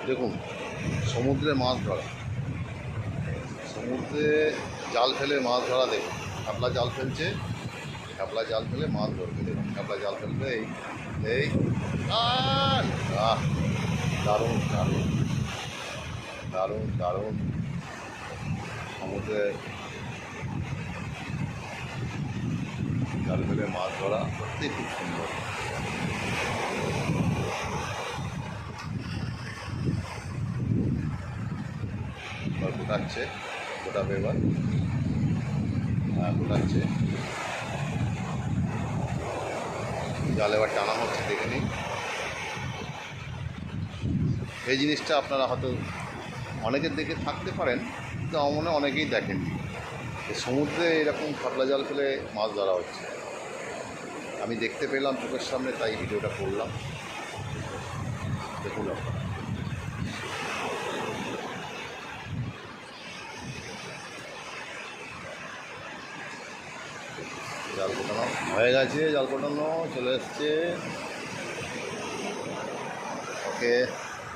দেখুন, সমুদ্রে মাছ ধরা, সমুদ্রে জাল ফেলে মাছ ধরা। দেখুন, শাপলা জাল ফেলছে, শাপলা জাল ফেলে মাছ ধরবে। দেখুন, শাপলা জাল ফেলবে। এই এই আহ, দারুণ দারুণ দারুণ দারুণ। সমুদ্রে জাল ফেলে মাছ ধরা সত্যিই খুব সুন্দর। এবার গোটাচ্ছে, গোটাবে এবার। হ্যাঁ, গোটাচ্ছে, জাল এবার টানা হচ্ছে, দেখে নিন। এই জিনিসটা আপনারা হয়তো অনেকের দেখে থাকতে পারেন, কিন্তু আমার মনে হয় অনেকেই দেখেননি। সমুদ্রে এরকম শাপলা জাল ফেলে মাছ ধরা হচ্ছে, আমি দেখতে পেলাম চোখের সামনে, তাই ভিডিওটা করলাম। দেখুন আপনারা, জাল কোটানো হয়ে গেছে, জাল কোটানো চলে এসছে। ওকে।